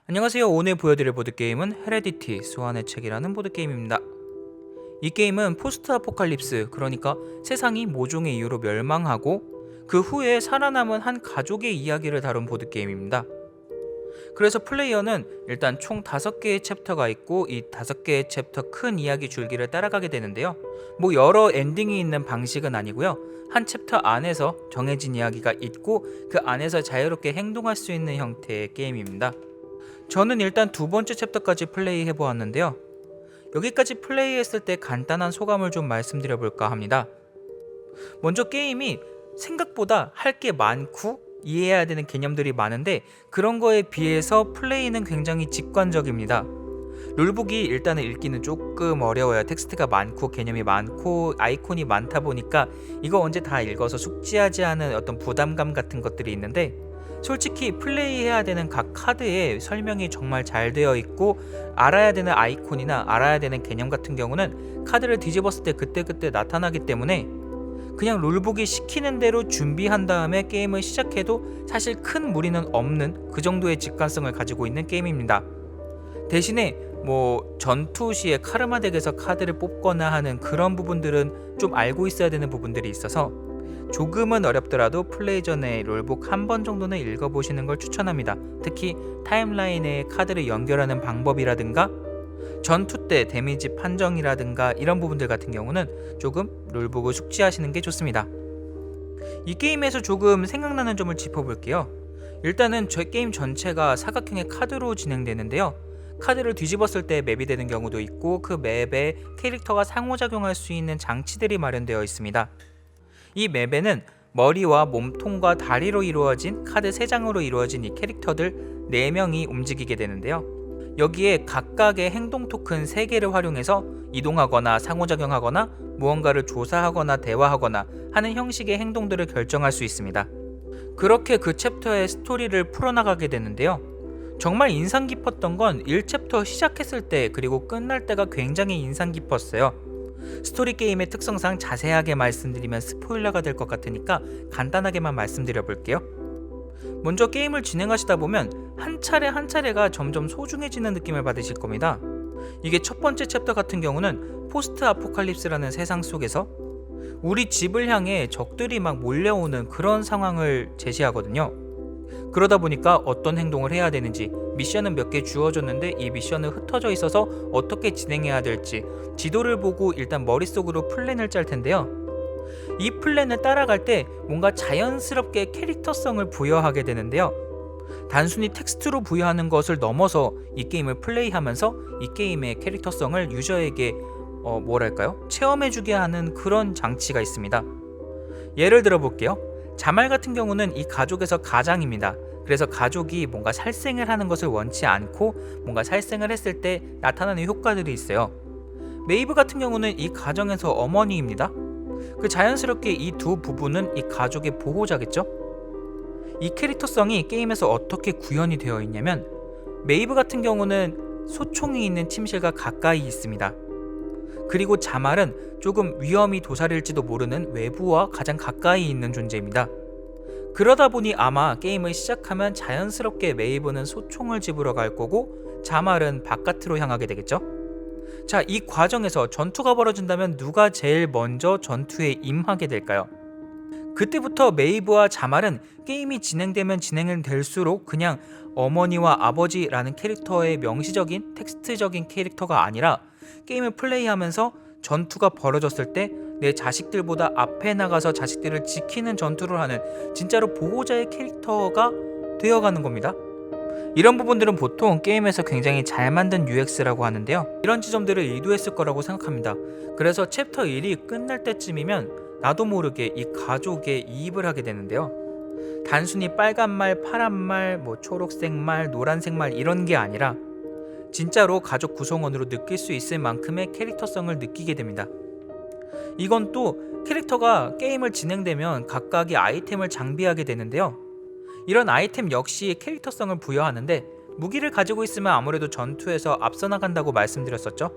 안녕하세요. 오늘 보여드릴 보드게임은 헤레디티 소환의 책이라는 보드게임입니다. 이 게임은 포스트 아포칼립스, 그러니까 세상이 모종의 이유로 멸망하고 그 후에 살아남은 한 가족의 이야기를 다룬 보드게임입니다. 그래서 플레이어는 일단 총 5개의 챕터가 있고 이 5개의 챕터 큰 이야기 줄기를 따라가게 되는데요. 여러 엔딩이 있는 방식은 아니고요. 한 챕터 안에서 정해진 이야기가 있고 그 안에서 자유롭게 행동할 수 있는 형태의 게임입니다. 저는 일단 2번째 챕터까지 플레이 해보았는데요. 여기까지 플레이했을 때 간단한 소감을 좀 말씀드려 볼까 합니다. 먼저 게임이 생각보다 할 게 많고 이해해야 되는 개념들이 많은데 그런 거에 비해서 플레이는 굉장히 직관적입니다. 룰북이 일단은 읽기는 조금 어려워요. 텍스트가 많고 개념이 많고 아이콘이 많다 보니까 이거 언제 다 읽어서 숙지하지 않은 어떤 부담감 같은 것들이 있는데, 솔직히 플레이해야 되는 각 카드에 설명이 정말 잘 되어 있고 알아야 되는 아이콘이나 알아야 되는 개념 같은 경우는 카드를 뒤집었을 때 그때그때 나타나기 때문에 그냥 룰북이 시키는 대로 준비한 다음에 게임을 시작해도 사실 큰 무리는 없는 그 정도의 직관성을 가지고 있는 게임입니다. 대신에 전투 시에 카르마 덱에서 카드를 뽑거나 하는 그런 부분들은 좀 알고 있어야 되는 부분들이 있어서 조금은 어렵더라도 플레이 전에 룰북 한 번 정도는 읽어보시는 걸 추천합니다. 특히 타임라인에 카드를 연결하는 방법이라든가 전투 때 데미지 판정이라든가 이런 부분들 같은 경우는 조금 룰북을 숙지하시는 게 좋습니다. 이 게임에서 조금 생각나는 점을 짚어볼게요. 일단은 저 게임 전체가 사각형의 카드로 진행되는데요. 카드를 뒤집었을 때 맵이 되는 경우도 있고 그 맵에 캐릭터가 상호작용할 수 있는 장치들이 마련되어 있습니다. 이 맵에는 머리와 몸통과 다리로 이루어진 카드 3장으로 이루어진 이 캐릭터들 4명이 움직이게 되는데요. 여기에 각각의 행동 토큰 3개를 활용해서 이동하거나 상호작용하거나 무언가를 조사하거나 대화하거나 하는 형식의 행동들을 결정할 수 있습니다. 그렇게 그 챕터의 스토리를 풀어나가게 되는데요. 정말 인상 깊었던 건 1챕터 시작했을 때 그리고 끝날 때가 굉장히 인상 깊었어요. 스토리 게임의 특성상 자세하게 말씀드리면 스포일러가 될 것 같으니까 간단하게만 말씀드려 볼게요. 먼저 게임을 진행하시다 보면 한 차례 한 차례가 점점 소중해지는 느낌을 받으실 겁니다. 이게 첫 번째 챕터 같은 경우는 포스트 아포칼립스라는 세상 속에서 우리 집을 향해 적들이 막 몰려오는 그런 상황을 제시하거든요. 그러다 보니까 어떤 행동을 해야 되는지, 미션은 몇 개 주어졌는데 이 미션은 흩어져 있어서 어떻게 진행해야 될지 지도를 보고 일단 머릿속으로 플랜을 짤 텐데요. 이 플랜을 따라갈 때 뭔가 자연스럽게 캐릭터성을 부여하게 되는데요. 단순히 텍스트로 부여하는 것을 넘어서 이 게임을 플레이하면서 이 게임의 캐릭터성을 유저에게 체험해주게 하는 그런 장치가 있습니다. 예를 들어 볼게요. 자말 같은 경우는 이 가족에서 가장입니다. 그래서 가족이 뭔가 살생을 하는 것을 원치 않고 뭔가 살생을 했을 때 나타나는 효과들이 있어요. 메이브 같은 경우는 이 가정에서 어머니입니다. 자연스럽게 이 두 부부는 이 가족의 보호자겠죠? 이 캐릭터성이 게임에서 어떻게 구현이 되어 있냐면, 메이브 같은 경우는 소총이 있는 침실과 가까이 있습니다. 그리고 자말은 조금 위험이 도사릴지도 모르는 외부와 가장 가까이 있는 존재입니다. 그러다 보니 아마 게임을 시작하면 자연스럽게 메이브는 소총을 집으러 갈 거고 자말은 바깥으로 향하게 되겠죠? 자, 이 과정에서 전투가 벌어진다면 누가 제일 먼저 전투에 임하게 될까요? 그때부터 메이브와 자말은 게임이 진행되면 진행은 될수록 그냥 어머니와 아버지라는 캐릭터의 명시적인 텍스트적인 캐릭터가 아니라 게임을 플레이하면서 전투가 벌어졌을 때 내 자식들보다 앞에 나가서 자식들을 지키는 전투를 하는 진짜로 보호자의 캐릭터가 되어가는 겁니다. 이런 부분들은 보통 게임에서 굉장히 잘 만든 UX라고 하는데요. 이런 지점들을 의도했을 거라고 생각합니다. 그래서 챕터 1이 끝날 때쯤이면 나도 모르게 이 가족에 이입을 하게 되는데요. 단순히 빨간 말, 파란 말, 초록색 말, 노란색 말 이런 게 아니라 진짜로 가족 구성원으로 느낄 수 있을 만큼의 캐릭터성을 느끼게 됩니다. 이건 또 캐릭터가 게임을 진행되면 각각의 아이템을 장비하게 되는데요. 이런 아이템 역시 캐릭터성을 부여하는데 무기를 가지고 있으면 아무래도 전투에서 앞서 나간다고 말씀드렸었죠.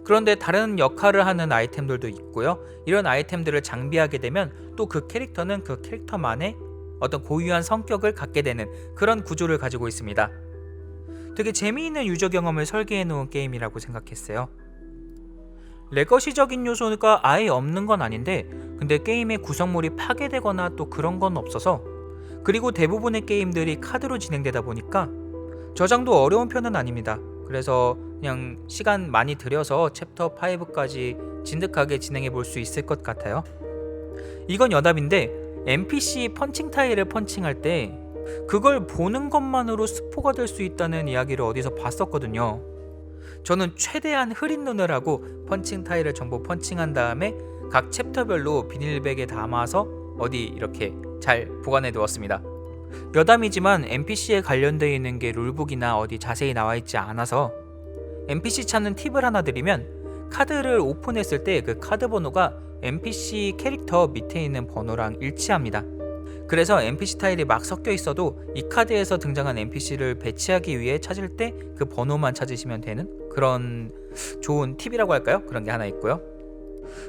그런데 다른 역할을 하는 아이템들도 있고요. 이런 아이템들을 장비하게 되면 또 그 캐릭터는 그 캐릭터만의 어떤 고유한 성격을 갖게 되는 그런 구조를 가지고 있습니다. 되게 재미있는 유저 경험을 설계해 놓은 게임이라고 생각했어요. 레거시적인 요소가 아예 없는 건 아닌데 근데 게임의 구성물이 파괴되거나 또 그런 건 없어서, 그리고 대부분의 게임들이 카드로 진행되다 보니까 저장도 어려운 편은 아닙니다. 그래서 그냥 시간 많이 들여서 챕터 5까지 진득하게 진행해 볼 수 있을 것 같아요. 이건 여담인데 NPC 펀칭 타일을 펀칭할 때 그걸 보는 것만으로 스포가 될 수 있다는 이야기를 어디서 봤었거든요. 저는 최대한 흐린 눈을 하고 펀칭 타일을 전부 펀칭한 다음에 각 챕터별로 비닐백에 담아서 어디 이렇게 잘 보관해 두었습니다. 여담이지만 NPC에 관련되어 있는 게 룰북이나 어디 자세히 나와 있지 않아서 NPC 찾는 팁을 하나 드리면, 카드를 오픈했을 때 그 카드 번호가 NPC 캐릭터 밑에 있는 번호랑 일치합니다. 그래서 NPC 타일이 막 섞여 있어도 이 카드에서 등장한 NPC를 배치하기 위해 찾을 때 그 번호만 찾으시면 되는 그런 좋은 팁이라고 할까요? 그런 게 하나 있고요.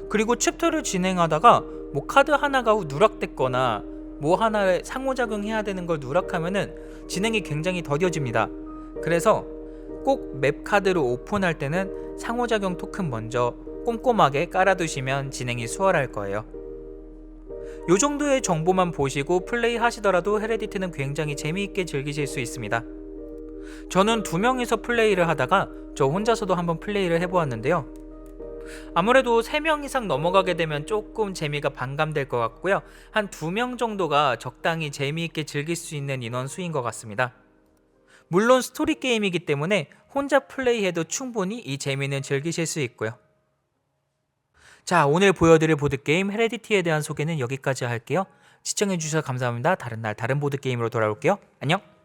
그리고 챕터를 진행하다가 뭐 카드 하나가 누락됐거나 뭐 하나를 상호작용해야 되는 걸 누락하면은 진행이 굉장히 더뎌집니다. 그래서 꼭 맵 카드로 오픈할 때는 상호작용 토큰 먼저 꼼꼼하게 깔아두시면 진행이 수월할 거예요. 요 정도의 정보만 보시고 플레이 하시더라도 헤레디티는 굉장히 재미있게 즐기실 수 있습니다. 저는 2명이서 플레이를 하다가 저 혼자서도 한번 플레이를 해보았는데요. 아무래도 3명 이상 넘어가게 되면 조금 재미가 반감될 것 같고요. 한 2명 정도가 적당히 재미있게 즐길 수 있는 인원수인 것 같습니다. 물론 스토리 게임이기 때문에 혼자 플레이해도 충분히 이 재미는 즐기실 수 있고요. 자, 오늘 보여드릴 보드게임 헤레디티에 대한 소개는 여기까지 할게요. 시청해주셔서 감사합니다. 다른 날 다른 보드게임으로 돌아올게요. 안녕.